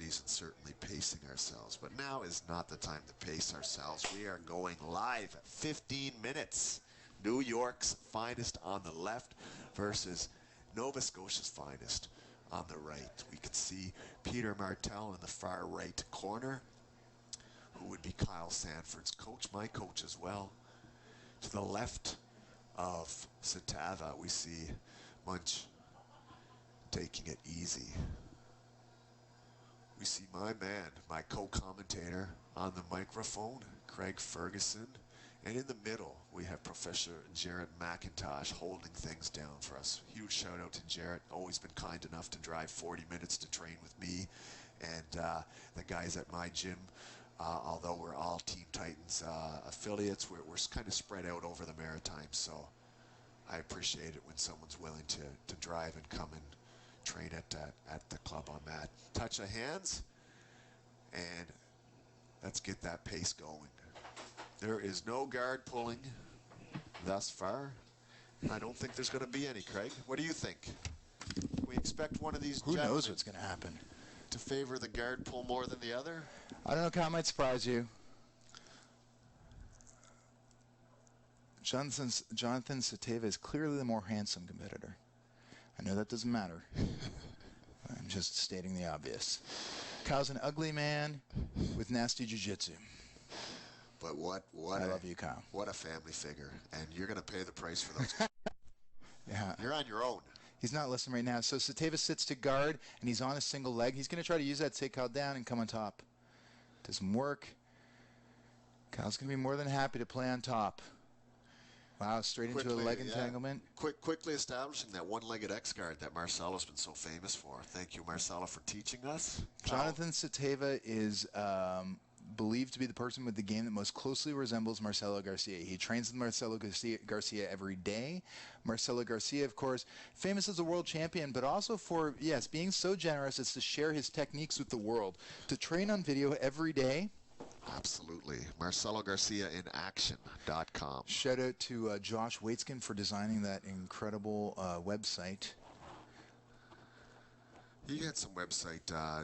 technicalities and certainly pacing ourselves. But now is not the time to pace ourselves. We are going live. 15 minutes. New York's finest on the left versus Nova Scotia's finest on the right. We can see Peter Martel in the far right corner, who would be Kyle Sandford's coach, my coach as well. To the left of Satava, we see Munch taking it easy. We see my man, my co-commentator on the microphone, Craig Ferguson. And in the middle, we have Professor Jarrett McIntosh holding things down for us. Huge shout out to Jarrett, always been kind enough to drive 40 minutes to train with me and the guys at my gym. Although we're all Team Titans affiliates, we're kind of spread out over the Maritimes, so I appreciate it when someone's willing to drive and come and train at the club on that. Touch of hands, and let's get that pace going. There is no guard pulling thus far. I don't think there's going to be any, Craig. What do you think? We expect one of these Who knows what's going to happen? To favor the guard pull more than the other? I don't know, Kyle, might surprise you. Jonathan Satava is clearly the more handsome competitor. I know that doesn't matter. I'm just stating the obvious. Kyle's an ugly man with nasty jiu-jitsu. But what I love you, Kyle. What a family figure. And you're going to pay the price for those. Yeah. You're on your own. He's not listening right now. So Satava sits to guard, and he's on a single leg. He's going to try to use that take Kyle down and come on top. Doesn't work. Kyle's going to be more than happy to play on top. Wow, straight into a leg entanglement. Quickly establishing that one-legged X-guard that Marcelo's been so famous for. Thank you, Marcelo, for teaching us. Jonathan Satava is believed to be the person with the game that most closely resembles Marcelo Garcia. He trains with Marcelo Garcia every day. Marcelo Garcia, of course, famous as a world champion, but also for, yes, being so generous as to share his techniques with the world. To train on video every day. Absolutely. MarceloGarciaInAction.com. Shout out to Josh Waitskin for designing that incredible website. You had some website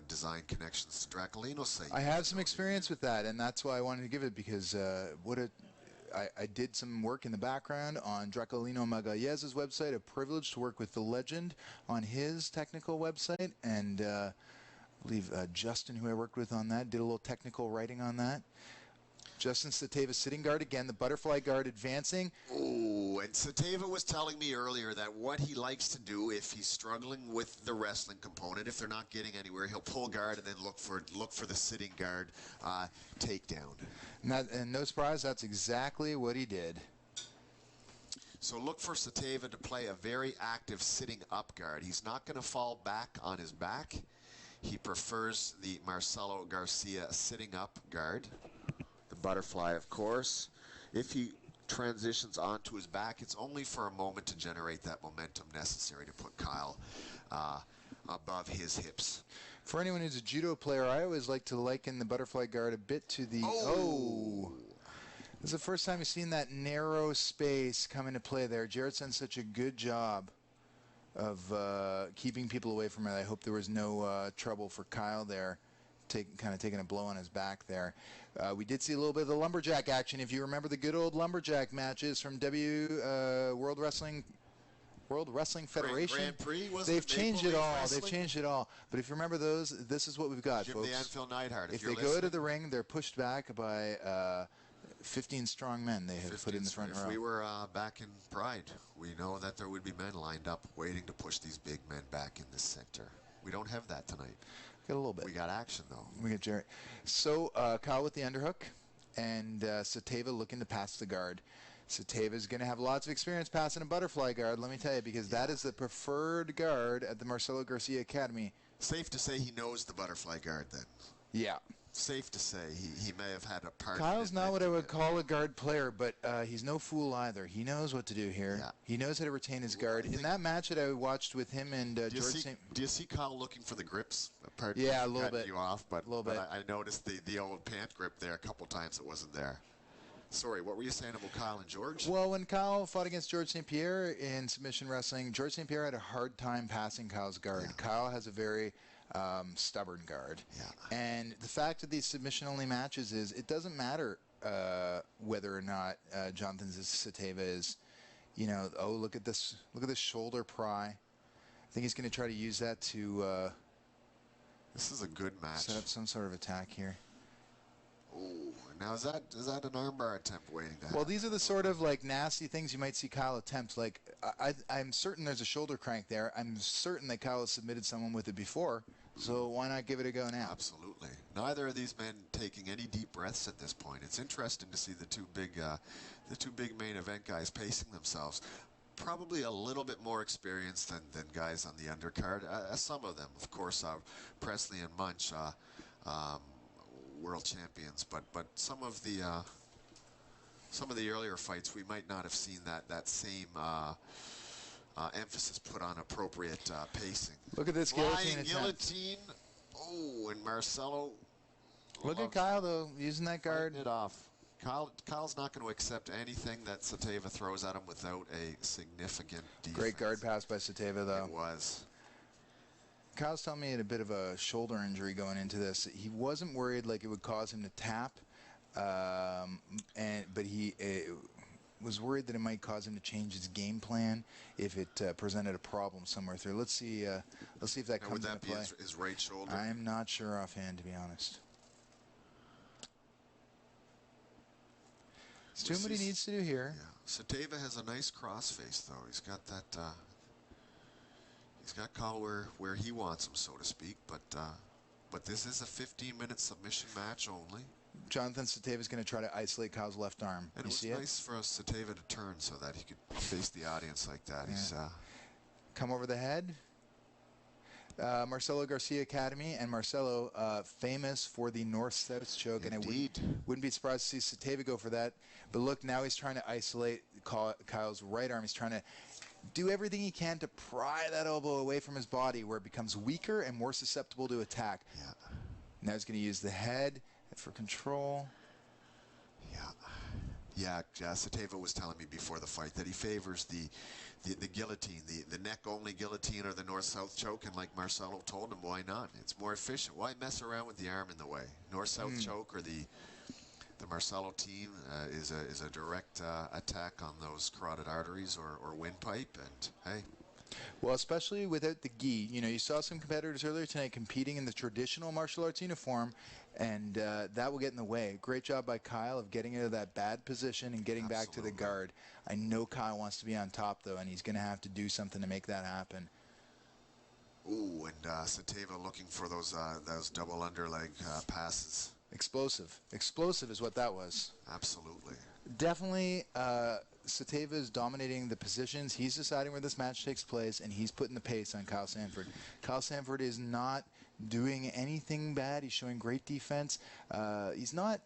design connections to Dracolino's site. I have some experience with that, and that's why I wanted to give it, because I did some work in the background on Dracolino Magalhães's website. A privilege to work with the legend on his technical website, and I believe Justin, who I worked with on that, did a little technical writing on that. Justin Satava sitting guard again, the butterfly guard advancing. Oh, and Satava was telling me earlier that what he likes to do if he's struggling with the wrestling component, if they're not getting anywhere, he'll pull guard and then look for the sitting guard takedown. And no surprise, that's exactly what he did. So look for Satava to play a very active sitting up guard. He's not going to fall back on his back. He prefers the Marcelo Garcia sitting up guard. The butterfly, of course. If he transitions onto his back, it's only for a moment to generate that momentum necessary to put Kyle above his hips. For anyone who's a judo player, I always like to liken the butterfly guard a bit to the... Oh! This is the first time you've seen that narrow space come into play there. Jarrett's done such a good job of keeping people away from it. I hope there was no trouble for Kyle there. Kind of taking a blow on his back there. We did see a little bit of the lumberjack action. If you remember the good old lumberjack matches from World Wrestling Federation. Grand Prix, they've changed it all. They've changed it all. But if you remember those, this is what we've got, Jim folks. the Anvil Neidhart, if they go to the ring, they're pushed back by 15 strong men they have put in the front row. If we were back in Pride, we know that there would be men lined up waiting to push these big men back in this sector. We don't have that tonight. Got a little bit. We got action, though. We got Jarrett. So Kyle with the underhook, and Satava looking to pass the guard. Satava is going to have lots of experience passing a butterfly guard, let me tell you, because that is the preferred guard at the Marcelo Garcia Academy. Safe to say he knows the butterfly guard, then. Yeah. Safe to say he may have had a part. Kyle's not what I would call a guard player, but he's no fool either. He knows what to do here. Yeah. He knows how to retain his guard. In that match that I watched with him and George St. Do you see Kyle looking for the grips? Yeah, a little bit. You off, but, a little bit. I noticed the old pant grip there a couple times. It wasn't there. Sorry, what were you saying about Kyle and George? Well, when Kyle fought against George St. Pierre in submission wrestling, George St. Pierre had a hard time passing Kyle's guard. Yeah. Kyle has a very stubborn guard. Yeah. And the fact of these submission-only matches is it doesn't matter whether or not Jonathan Satava is, oh, look at this shoulder pry. I think he's going to try to use that to This is a good match. set up some sort of attack here. Oh, now is that an armbar attempt waiting to happen? Well, these are the sort of like nasty things you might see Kyle attempt. Like I'm certain there's a shoulder crank there. I'm certain that Kyle has submitted someone with it before. So why not give it a go now? Absolutely. Neither of these men taking any deep breaths at this point. It's interesting to see the two big main event guys pacing themselves. Probably a little bit more experienced than guys on the undercard. Some of them, of course, Presley and Munch, world champions. But some of the earlier fights, we might not have seen that same emphasis put on appropriate pacing. Look at this guillotine guillotine. Oh, and Marcelo. Look at Kyle though using that guard. It off. Kyle's not going to accept anything that Satava throws at him without a significant defense. Great guard pass by Satava though. It was. Kyle's telling me he had a bit of a shoulder injury going into this. He wasn't worried like it would cause him to tap, but he was worried that it might cause him to change his game plan if it presented a problem somewhere through. Let's see if that comes into play. Would that be his right shoulder? I'm not sure offhand, to be honest. He's doing what he needs to do here. Yeah. Satava has a nice crossface, though. He's got that. He's got Kyle where he wants him, so to speak. But this is a 15-minute submission match only. Jonathan Satava is going to try to isolate Kyle's left arm. And you see it? was nice for Satava to turn so that he could face the audience like that. Yeah. He's come over the head. Marcelo Garcia Academy, and Marcelo famous for the north-south choke. Indeed. And I wouldn't be surprised to see Satava go for that. But look, now he's trying to isolate Kyle's right arm. He's trying to do everything he can to pry that elbow away from his body where it becomes weaker and more susceptible to attack. Yeah. Now he's going to use the head for control. Yeah, Satava was telling me before the fight that he favors the guillotine, the neck-only guillotine or the north-south choke, and like Marcelo told him, why not? It's more efficient. Why mess around with the arm in the way? North-south choke or the Marcelo team is a direct attack on those carotid arteries or windpipe, and hey. Well, especially without the gi. You saw some competitors earlier tonight competing in the traditional martial arts uniform, and that will get in the way. Great job by Kyle of getting into that bad position and getting back to the guard. I know Kyle wants to be on top, though, and he's going to have to do something to make that happen. Ooh, and Satava looking for those double underleg passes. Explosive. Explosive is what that was. Absolutely. Definitely, Satava is dominating the positions. He's deciding where this match takes place, and he's putting the pace on Kyle Sandford. Kyle Sandford is not doing anything bad. He's showing great defense. He's not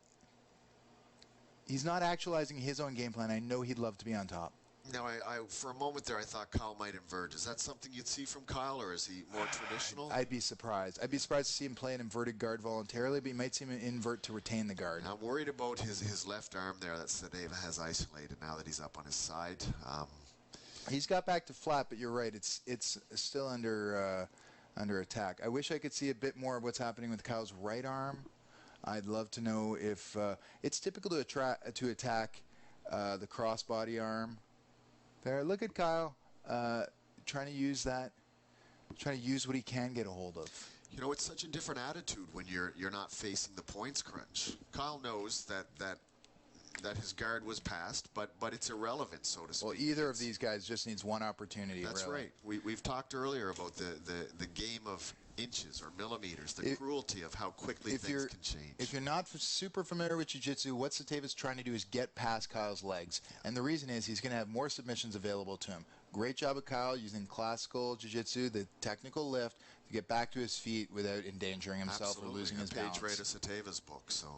actualizing his own game plan. I know he'd love to be on top. Now, I for a moment there, I thought Kyle might invert. Is that something you'd see from Kyle, or is he more traditional? I'd be surprised. I'd be surprised to see him play an inverted guard voluntarily, but you might see him invert to retain the guard. I'm worried about his left arm there that Satava has isolated now that he's up on his side. He's got back to flat, but you're right. It's still under attack. I wish I could see a bit more of what's happening with Kyle's right arm. I'd love to know if it's typical to attack the crossbody arm. There, look at Kyle trying to use that, trying to use what he can get a hold of. It's such a different attitude when you're not facing the points crunch. Kyle knows that his guard was passed, but it's irrelevant, so to speak. Well, either of these guys just needs one opportunity. That's really. right. We've talked earlier about the game of inches or millimeters, the cruelty of how quickly things can change. If you're not super familiar with Jiu-Jitsu, what Satava's trying to do is get past Kyle's legs. And the reason is he's going to have more submissions available to him. Great job of Kyle using classical Jiu-Jitsu, the technical lift, to get back to his feet without endangering himself or losing his balance. Page rate of Satava's book, so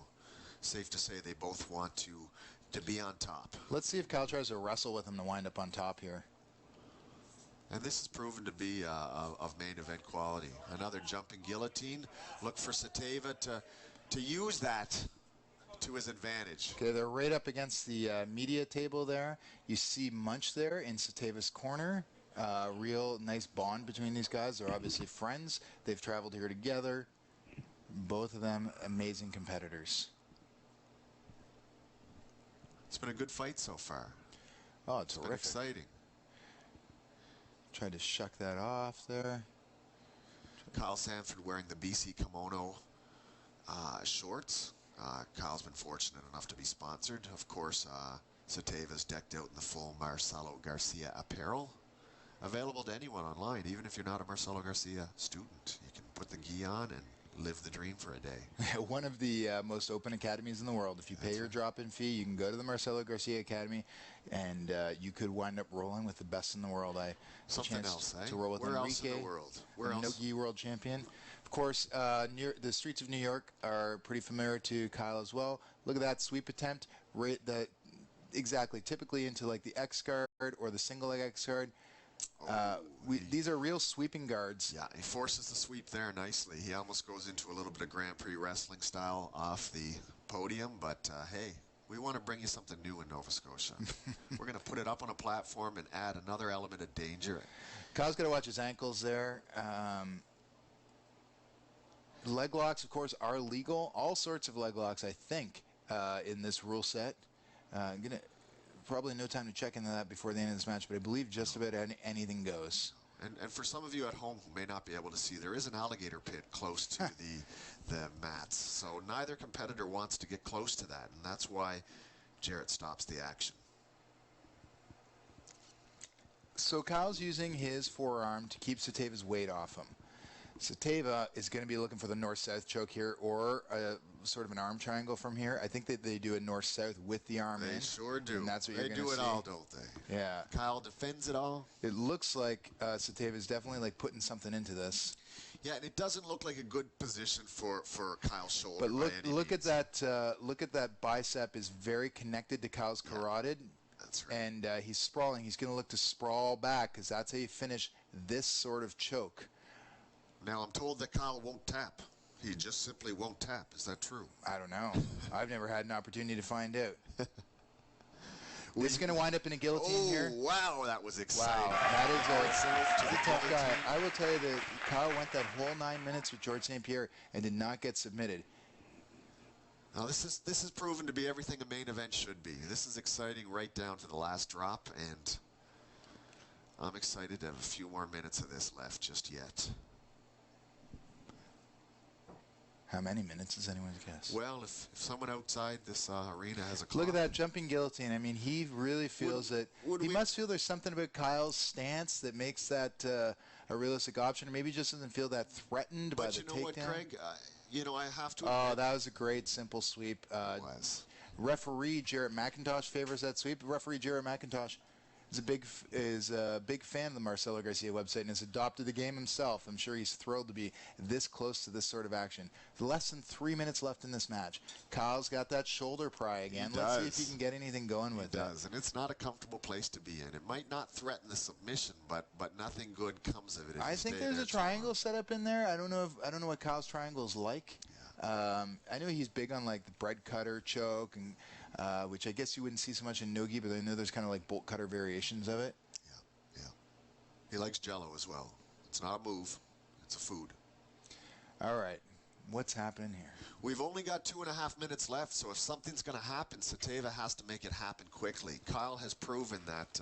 safe to say they both want to be on top. Let's see if Kyle tries to wrestle with him to wind up on top here. And this has proven to be of main event quality. Another jumping guillotine. Look for Satava to use that to his advantage. Okay, they're right up against the media table there. You see Munch there in Satava's corner. Real nice bond between these guys. They're obviously friends. They've traveled here together. Both of them amazing competitors. It's been a good fight so far. Oh, It's terrific. been exciting. Tried to shuck that off there. Kyle Sandford wearing the BC kimono shorts. Kyle's been fortunate enough to be sponsored. Of course, Satava's decked out in the full Marcelo Garcia apparel. Available to anyone online, even if you're not a Marcelo Garcia student. You can put the gi on and live the dream for a day. One of the most open academies in the world. If you pay your drop-in fee, you can go to the Marcelo Garcia Academy, and you could wind up rolling with the best in the world. I had a Something chance else, eh? to roll with Where Enrique, else in the world? Where the else? no-gi world champion. Of course, near the streets of New York are pretty familiar to Kyle as well. Look at that sweep attempt. Right, exactly. Typically into like the X guard or the single leg X guard. These are real sweeping guards. Yeah, he forces the sweep there nicely. He almost goes into a little bit of Grand Prix wrestling style off the podium, but hey, we want to bring you something new in Nova Scotia. We're going to put it up on a platform and add another element of danger. Kyle's got to watch his ankles there. Leg locks, of course, are legal. All sorts of leg locks, I think, in this rule set. Probably no time to check into that before the end of this match, but I believe just about anything goes. And for some of you at home who may not be able to see, there is an alligator pit close to the mats. So neither competitor wants to get close to that, and that's why Jarrett stops the action. So Kyle's using his forearm to keep Satava's weight off him. Satava is going to be looking for the north-south choke here, or a sort of an arm triangle from here. I think that they do a north-south with the arm in. They sure do. And that's what they you're do gonna it see. all, don't they? Yeah. Kyle defends it all. It looks like Satava is definitely like putting something into this. Yeah, and it doesn't look like a good position for Kyle's shoulder. But look at at that bicep is very connected to Kyle's carotid. That's right. And he's sprawling. He's going to look to sprawl back because that's how you finish this sort of choke. Now, I'm told that Kyle won't tap. He just simply won't tap. Is that true? I don't know. I've never had an opportunity to find out. This is going to wind up in a guillotine here. Oh, wow, that was exciting. Wow, that is To the a tough guy. guillotine. I will tell you that Kyle went that whole 9 minutes with George St. Pierre and did not get submitted. Now, this is proven to be everything a main event should be. This is exciting right down to the last drop, and I'm excited to have a few more minutes of this left just yet. How many minutes is anyone's guess? Well, if someone outside this arena has a clock. Look at that jumping guillotine. I mean, he really feels he must feel there's something about Kyle's stance that makes that a realistic option, or maybe he just doesn't feel that threatened by the takedown. But you know what, Craig? I have to Oh, admit, that was a great simple sweep. Referee Jarrett McIntosh favors that sweep. Referee Jarrett McIntosh is a big fan of the Marcelo Garcia website and has adopted the game himself. I'm sure he's thrilled to be this close to this sort of action. Less than 3 minutes left in this match. Kyle's got that shoulder pry again. Let's see if he can get anything going with that. And it's not a comfortable place to be in. It might not threaten the submission, but nothing good comes of it. I think there's a triangle set up in there. I don't know what Kyle's triangle is like. I know he's big on like the bread cutter choke, and which I guess you wouldn't see so much in no-gi, but I know there's kind of like bolt cutter variations of it. Yeah. He likes Jello as well. It's not a move; it's a food. All right, what's happening here? We've only got 2.5 minutes left, so if something's going to happen, Satava has to make it happen quickly. Kyle has proven that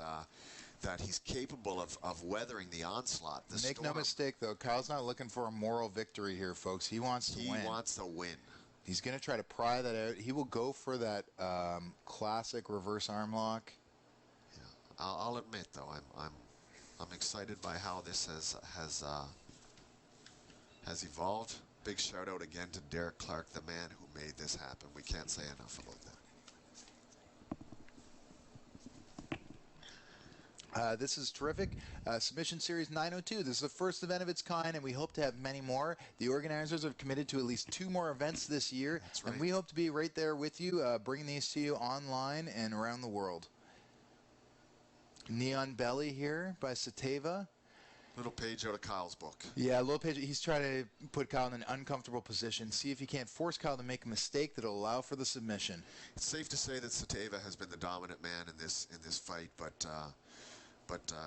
he's capable of weathering the onslaught. Make no mistake, though, Kyle's not looking for a moral victory here, folks. He wants to win. He wants to win. He's going to try to pry that out. He will go for that classic reverse arm lock. Yeah, I'll admit though, I'm excited by how this has evolved. Big shout out again to Derek Clark, the man who made this happen. We can't say enough about that. This is terrific. Submission Series 902. This is the first event of its kind, and we hope to have many more. The organizers have committed to at least 2 more events this year, That's right. and we hope to be right there with you, bringing these to you online and around the world. Neon Belly here by Satava. Little page out of Kyle's book. Yeah, little page. He's trying to put Kyle in an uncomfortable position. See if he can't force Kyle to make a mistake that'll allow for the submission. It's safe to say that Satava has been the dominant man in this fight, but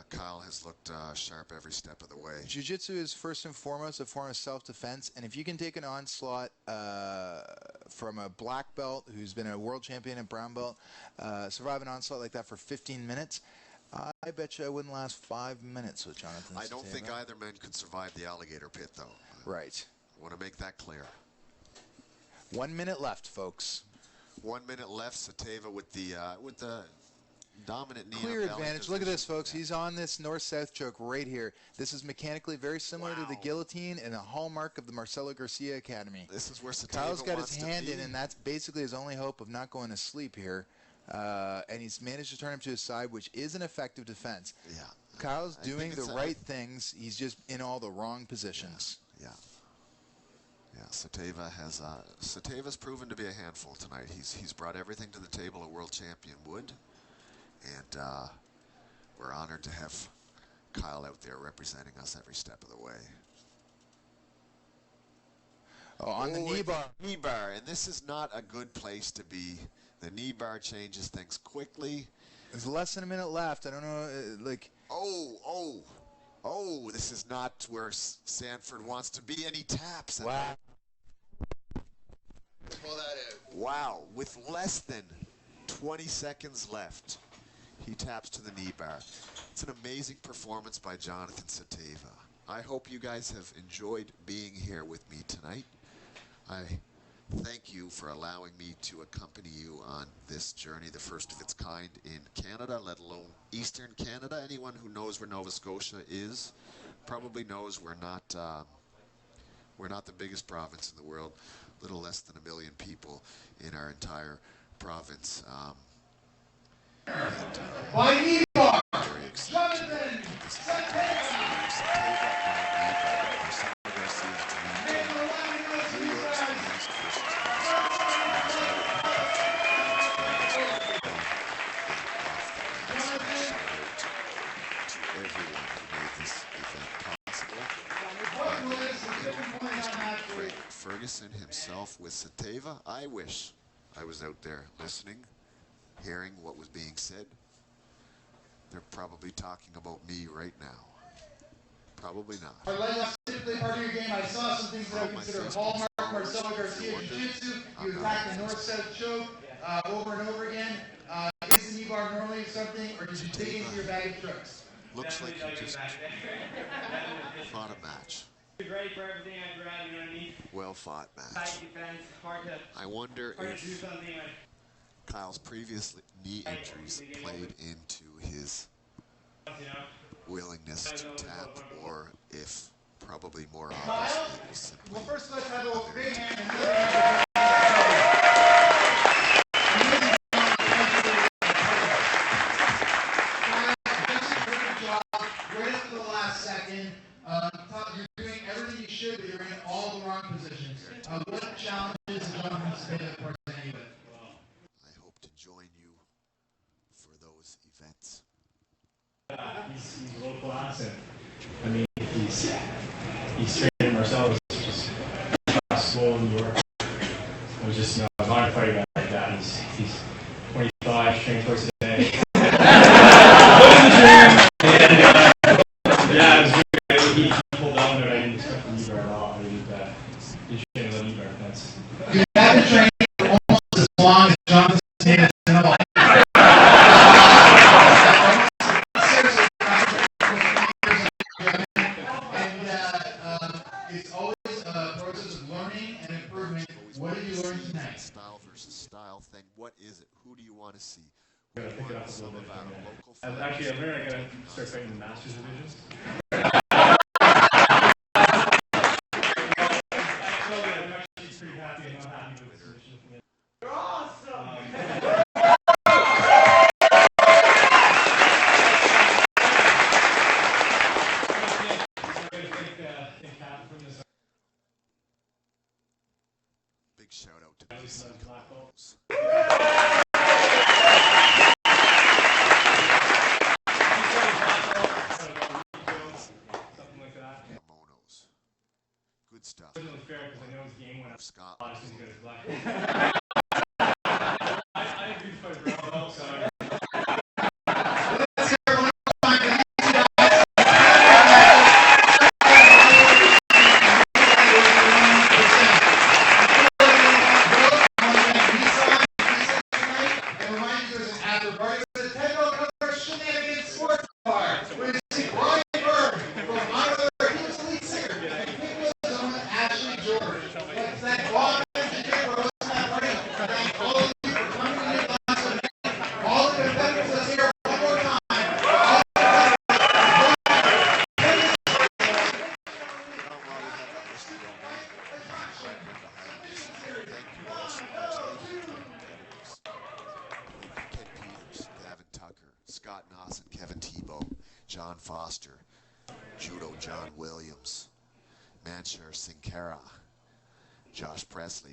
Kyle has looked sharp every step of the way. Jiu-jitsu is first and foremost a form of self-defense, and if you can take an onslaught from a black belt who's been a world champion at brown belt, survive an onslaught like that for 15 minutes, I bet you I wouldn't last 5 minutes with Jonathan Satava. I don't think either man could survive the alligator pit, though. Right. I want to make that clear. 1 minute left, folks. 1 minute left. Satava with the dominant knee. Clear advantage. Look at this, folks. Yeah. He's on this north-south choke right here. This is mechanically very similar to the guillotine and a hallmark of the Marcelo Garcia Academy. This is where Satava Kyle's got wants his hand in, and that's basically his only hope of not going to sleep here. And he's managed to turn him to his side, which is an effective defense. Yeah. Kyle's doing the right things. He's just in all the wrong positions. Yeah. Yeah. Satava's proven to be a handful tonight. He's brought everything to the table a world champion would, and we're honored to have Kyle out there representing us every step of the way. Oh, on the knee bar. Knee bar, and this is not a good place to be. The knee bar changes things quickly. There's less than a minute left. I don't know, like... Oh, this is not where Sandford wants to be, and he taps. Wow. Pull that out. Wow, with less than 20 seconds left, he taps to the knee bar. It's an amazing performance by Jonathan Satava. I hope you guys have enjoyed being here with me tonight. I thank you for allowing me to accompany you on this journey, the first of its kind in Canada, let alone Eastern Canada. Anyone who knows where Nova Scotia is probably knows we're not the biggest province in the world. A little less than 1 million people in our entire province. Why need bar? Very excited. Ferguson himself with Satava. I wish I was out there listening, hearing what was being said. They're probably talking about me right now. Probably not. Our last part of your game, I saw some things that I consider hallmark Marcelo Garcia Jiu-Jitsu. You attack the north-south choke over and over again. Is the knee bar normally something, or did you dig into your bag of tricks? Looks like you just fought a match. Ready for everything I grab, you know what I mean? Well fought match. Tight defense, hard to if do something. Kyle's previous knee injuries played into his willingness to tap, or if probably more obvious, it was simply well, first let's have a big hand. Right up to the last second. You're doing everything you should, but you're in all the wrong positions. What challenges is Jonathan Satava presenting you with? I hope to join you for those events. He's low class, and I mean, he's trained in Marcelo, just across school in New York. I was just, I'm not a fight guy like that. He's 25, trained twice a day. Yeah, it was good. He pulled down there. I didn't expect the knee bar at all. I mean, he trained a knee bar. That's. You have been training almost as long as Jonathan Satava in a while. It's always a process of learning and improvement. What did you learn tonight? Style versus style thing. What is it? Who do you want to see? I gotta pick it up a Some little of bit. our local Actually, I'm learning. I gotta start fighting the Masters divisions. Pretty happy and not happy with the position. You're awesome! Big shout out to BC Combos. Good stuff. It wasn't fair because I know his game went up a lot as soon as he got his black belt. I agree with my brown belt, so John Foster, Judo John Williams, Mancher Sinkara, Josh Presley,